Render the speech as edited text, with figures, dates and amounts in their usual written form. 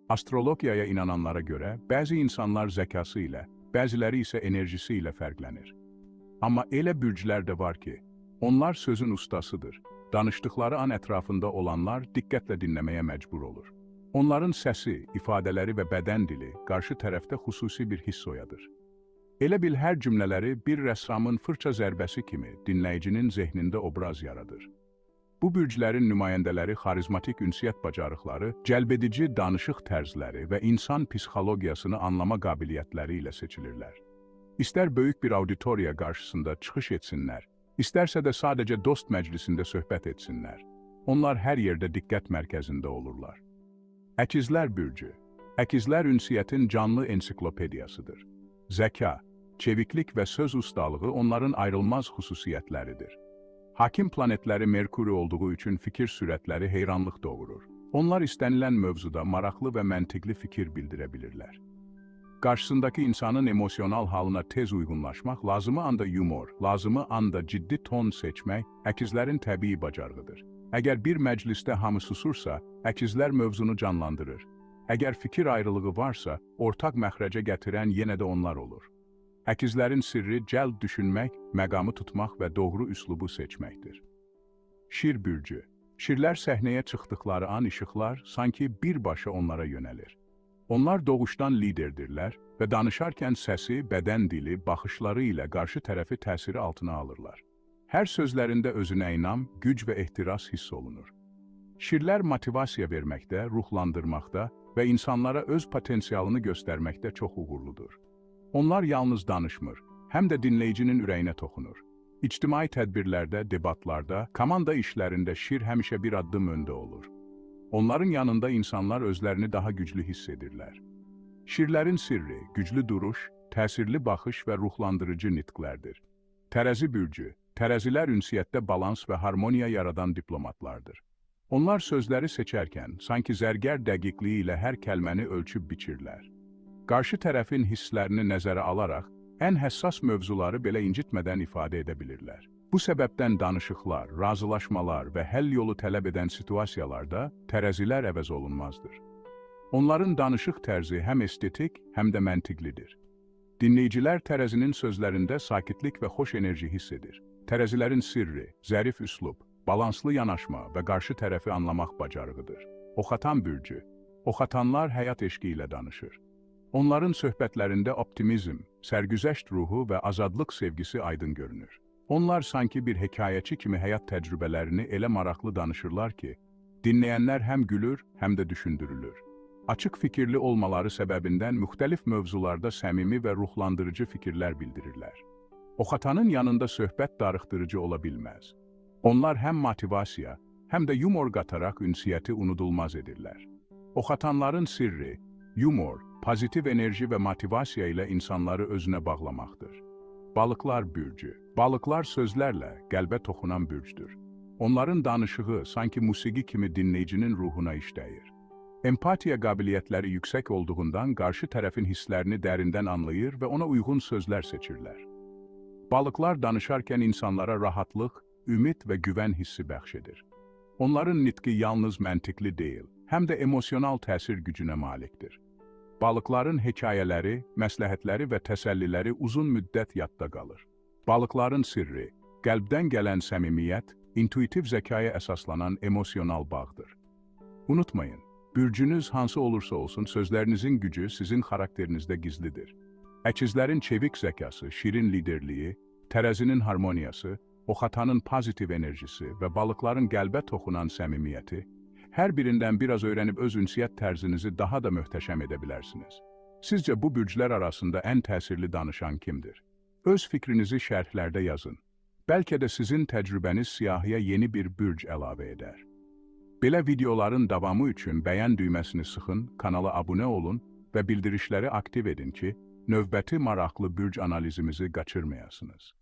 Astrologiyaya inananlara görə, bəzi insanlar zəkası ilə, bəziləri isə enerjisi ilə fərqlənir. Amma elə bürclər də var ki, onlar sözün ustasıdır. Danışdıkları an ətrafında olanlar diqqətlə dinləməyə məcbur olur. Onların səsi, ifadələri və bədən dili qarşı tərəfdə xüsusi bir hiss oyadır. Elə bil hər cümlələri bir rəssamın fırça zərbəsi kimi dinləyicinin zehnində obraz yaradır. Bu bürclərin nümayəndələri xarizmatik ünsiyyət bacarıqları, cəlbedici danışıq tərzləri və insan psixologiyasını anlama qabiliyyətləri ilə seçilirlər. İstər böyük bir auditoriya qarşısında çıxış etsinlər, istərsə də sadəcə dost məclisində söhbət etsinlər. Onlar hər yerdə diqqət mərkəzində olurlar. Əkizlər bürcü. Əkizlər ünsiyyətin canlı ensiklopediyasıdır. Zəka, çeviklik və söz ustalığı onların ayrılmaz xüsusiyyətləridir. Hakim planetləri Merkuri olduğu üçün fikir sürətləri heyranlıq doğurur. Onlar istənilən mövzuda maraqlı və məntiqli fikir bildirə bilirlər. Qarşısındakı insanın emosional halına tez uyğunlaşmaq, lazımı anda yumor, lazımı anda ciddi ton seçmək əkizlərin təbii bacarığıdır. Əgər bir məclisdə hamı susursa, əkizlər mövzunu canlandırır. Əgər fikir ayrılığı varsa, ortaq məxrəcə gətirən yenə də onlar olur. Əkizlərin sirri cəld düşünmək, məqamı tutmaq və doğru üslubu seçməkdir. Şir bürcü. Şirlər səhnəyə çıxdıqları an işıqlar sanki birbaşa onlara yönəlir. Onlar doğuşdan liderdirlər və danışarkən səsi, bədən dili, baxışları ilə qarşı tərəfi təsiri altına alırlar. Hər sözlərində özünə inam, güc və ehtiras hiss olunur. Şirlər motivasiya verməkdə, ruhlandırmaqda və insanlara öz potensialını göstərməkdə çox uğurludur. Onlar yalnız danışmır, həm də dinləyicinin ürəyinə toxunur. İctimai tədbirlərdə, debatlarda, komanda işlərində şir həmişə bir addım öndə olur. Onların yanında insanlar özlərini daha güclü hiss edirlər. Şirlərin sirri, güclü duruş, təsirli baxış və ruhlandırıcı nitqlərdir. Tərəzi bürcü, tərəzilər ünsiyyətdə balans və harmoniya yaradan diplomatlardır. Onlar sözləri seçərkən, sanki zərgər dəqiqliyi ilə hər kəlməni ölçüb biçirlər. Qarşı tərəfin hisslərini nəzərə alaraq, ən həssas mövzuları belə incitmədən ifadə edə bilirlər. Bu səbəbdən danışıqlar, razılaşmalar və həll yolu tələb edən situasiyalarda tərəzilər əvəz olunmazdır. Onların danışıq tərzi həm estetik, həm də məntiqlidir. Dinləyicilər tərəzinin sözlərində sakitlik və xoş enerji hiss edir. Tərəzilərin sirri, zərif üslub, balanslı yanaşma və qarşı tərəfi anlamaq bacarığıdır. Oxatan bürcü. Oxatanlar həyat eşqi ilə danışır. Onların söhbətlərində optimizm, sərgüzəşt ruhu və azadlıq sevgisi aydın görünür. Onlar sanki bir hekayəçi kimi həyat təcrübələrini elə maraqlı danışırlar ki, dinləyənlər həm gülür, həm də düşündürülür. Açıq fikirli olmaları səbəbindən müxtəlif mövzularda səmimi və ruhlandırıcı fikirlər bildirirlər. Oxatanın yanında söhbət darıxdırıcı ola bilməz. Onlar həm motivasiya, həm də yumor qataraq ünsiyyəti unudulmaz edirlər. Oxatanların sirri, yumor, pozitiv enerji və motivasiya ilə insanları özünə bağlamaqdır. Balıqlar bürcü. Balıqlar sözlərlə qəlbə toxunan bürcdür. Onların danışığı sanki musiqi kimi dinləyicinin ruhuna işləyir. Empatiya qabiliyyətləri yüksək olduğundan qarşı tərəfin hisslərini dərindən anlayır və ona uyğun sözlər seçirlər. Balıqlar danışarkən insanlara rahatlıq, ümid və güvən hissi bəxş edir. Onların nitqi yalnız məntiqli deyil, həm də emosional təsir gücünə malikdir. Balıqların hekayələri, məsləhətləri və təsəlliləri uzun müddət yadda qalır. Balıqların sirri, qəlbdən gələn səmimiyyət, intuitiv zəkaya əsaslanan emosional bağdır. Unutmayın, bürcünüz hansı olursa olsun, sözlərinizin gücü sizin xarakterinizdə gizlidir. Əkizlərin çevik zəkası, şirin liderliyi, tərəzinin harmoniyası, oxatanın pozitiv enerjisi və balıqların qəlbə toxunan səmimiyyəti, hər birindən biraz öyrənib öz ünsiyyət tərzinizi daha da möhtəşəm edə bilərsiniz. Sizcə bu bürclər arasında ən təsirli danışan kimdir? Öz fikrinizi şərhlərdə yazın. Bəlkə də sizin təcrübəniz siyahıya yeni bir bürc əlavə edər. Belə videoların davamı üçün bəyən düyməsini sıxın, kanala abunə olun və bildirişləri aktiv edin ki, növbəti maraqlı bürc analizimizi qaçırmayasınız.